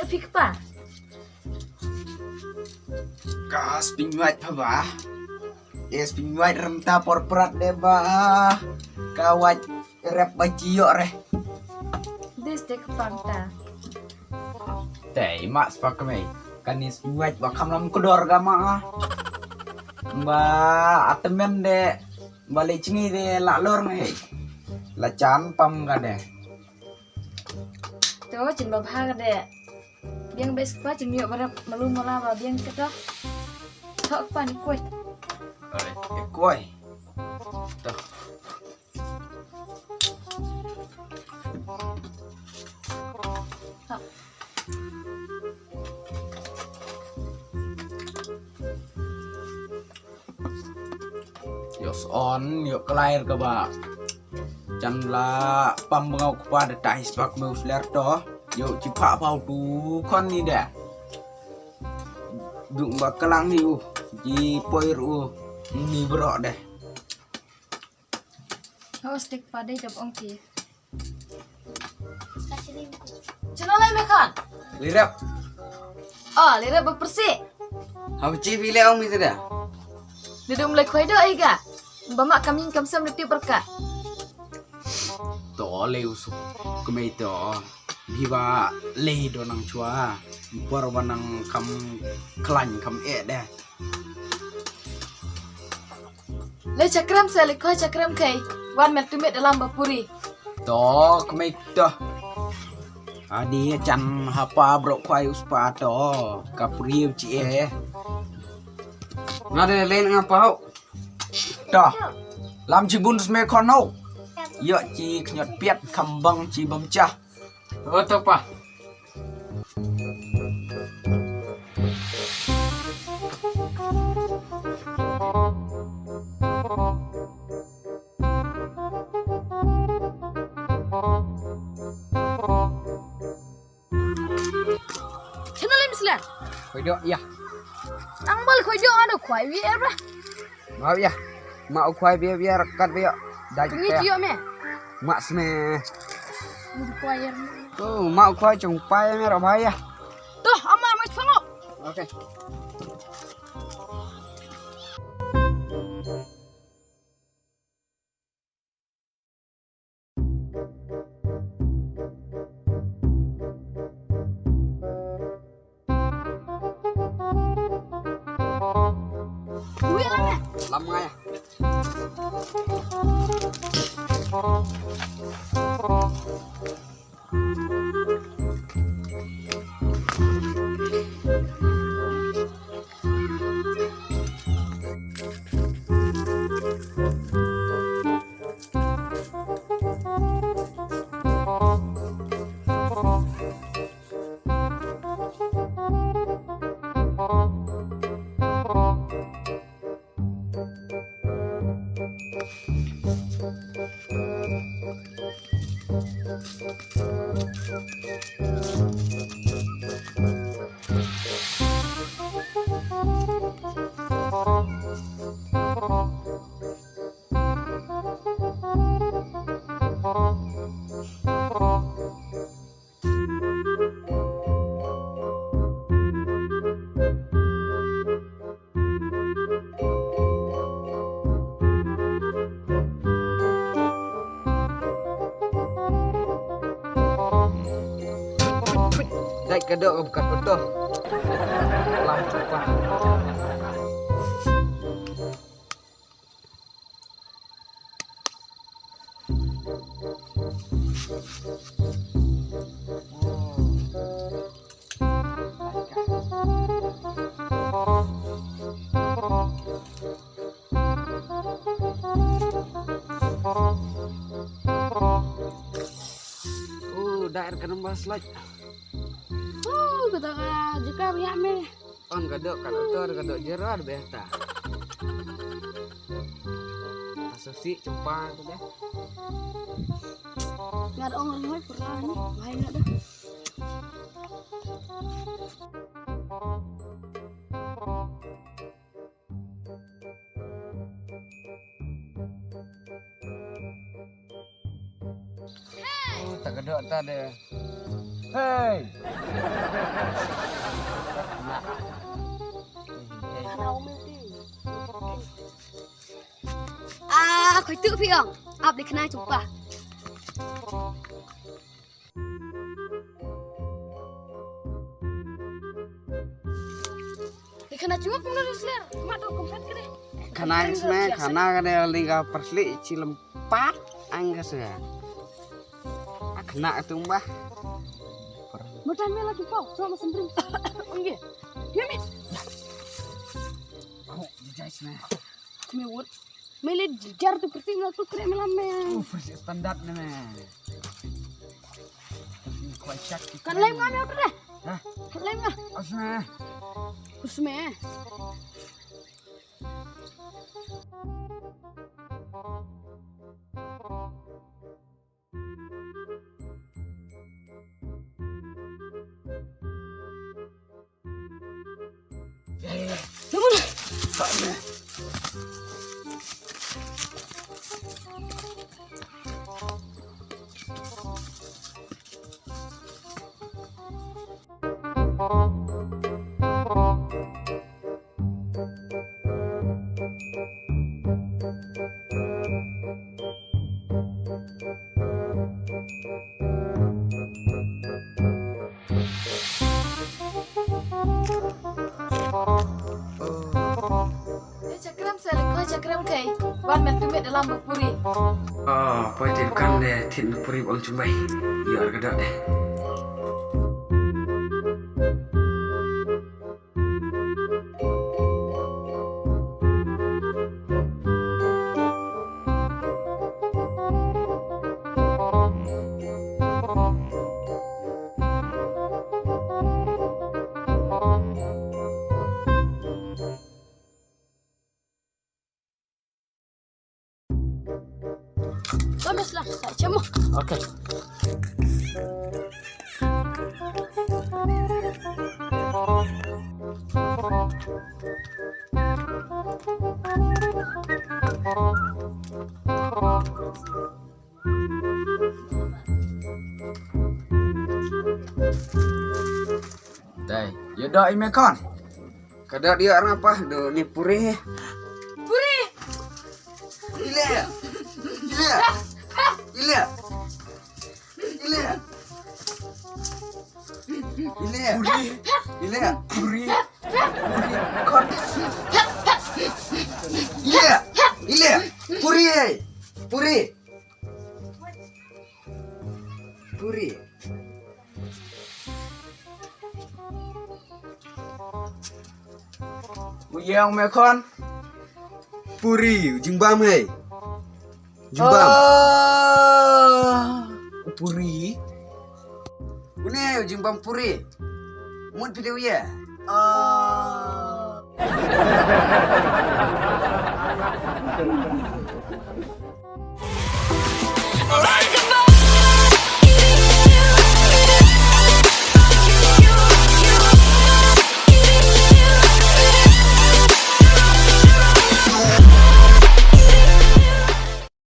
fik pa. Kas pinyuat pa ba? Yes pinyuat remta porprat deh ba. Kawat rep baciyo reh. Des dek pangta. Teh mak sepak kami. Kanis pinyuat ba kamlam kedor gama. Ba atemen de balik cengi de laklor nih. Lacan pam ga deh. Tuh cin babha kade. Biang bes pa cin yuk barap malu mala biang ketok. Tok pan kuat. Koi. Tuh. Yos on yuk kelair ke ba. Janganlah pambengau kepada tahis pak meusler toh. Yuk cipak pau tu kon ni dah. Dung bakalang ni di poir ni berok deh. Haus dek pada job ongki. Kasih limpu. Cina lai mekan. Lirap. Oh, lira bersih. Habis pilih om itu dah. Duduk mulai kuai doa iga. Bamak kami kamsam letih berkat. Tole usuk kemai to. Biba leh do nang chua. Por wanang kam klan kam deh. Le cakram saya lekoi cakram kai. Wan meltumet dalam bapuri. To kemai to. Adi chan hapa bro kwai uspa to. Kapri ci Ngade lain ngapa Toh. Lam cibun sme kono. Yo ci knyot piat kambang ci bamcah. Betul pa. Cina lai mislan. Koido ya. Ang bal kuai doa ada kuai biar lah. Mau ya. Mau kwai biar kat biar. Dai Pengi cio me. mak sme. Di kuai yang. Tu mau kwai chung pai me ro bhai ya. Tuh, ama mai fangok. Okay. Ui ana. Lama ya. Dai kedok bukan betul. Lanjut pak. Daer kenembas lagi. Kata jika biak me. On gadok kan gadok jerar beta. Asasi cempang tu deh. Nggak ada orang lain pernah nih. Lain ada. Oh, tak gadok tak deh. Hey. khói tự phi ong áp để khna chúng ta để khna chúng cũng nó sler mak do kompet ke deh Kana isme kana kada liga persli cilim pat anggas ya. Kena tumbah. Mutan mela tu pau sama sendiri onge yeme Oh, jais me. me wot mele jar tu pertinggal tu kre melam me Persi standar ne me. Kuai cak. kan lain mana udah deh Hah? lain mah Asme. usme namun Cakram saya cakram kai. Wan men tumet dalam bukuri. Oh, poi kan de tin puri bang cumbai. Ya kada deh. Baguslah, saja mah. Oke. Dai, ya dak ime kon. Kada dia apa? Do ni puri. Puri. Ile. Ile. Ile. Ile. Ile. Ile. Puri. Kon. Ile. Ile. Puri. Puri. Puri. Buyang me kon. Puri, jimbam hei. Jimbam. Puri. Une jimbam puri. Mun video ya. Alright.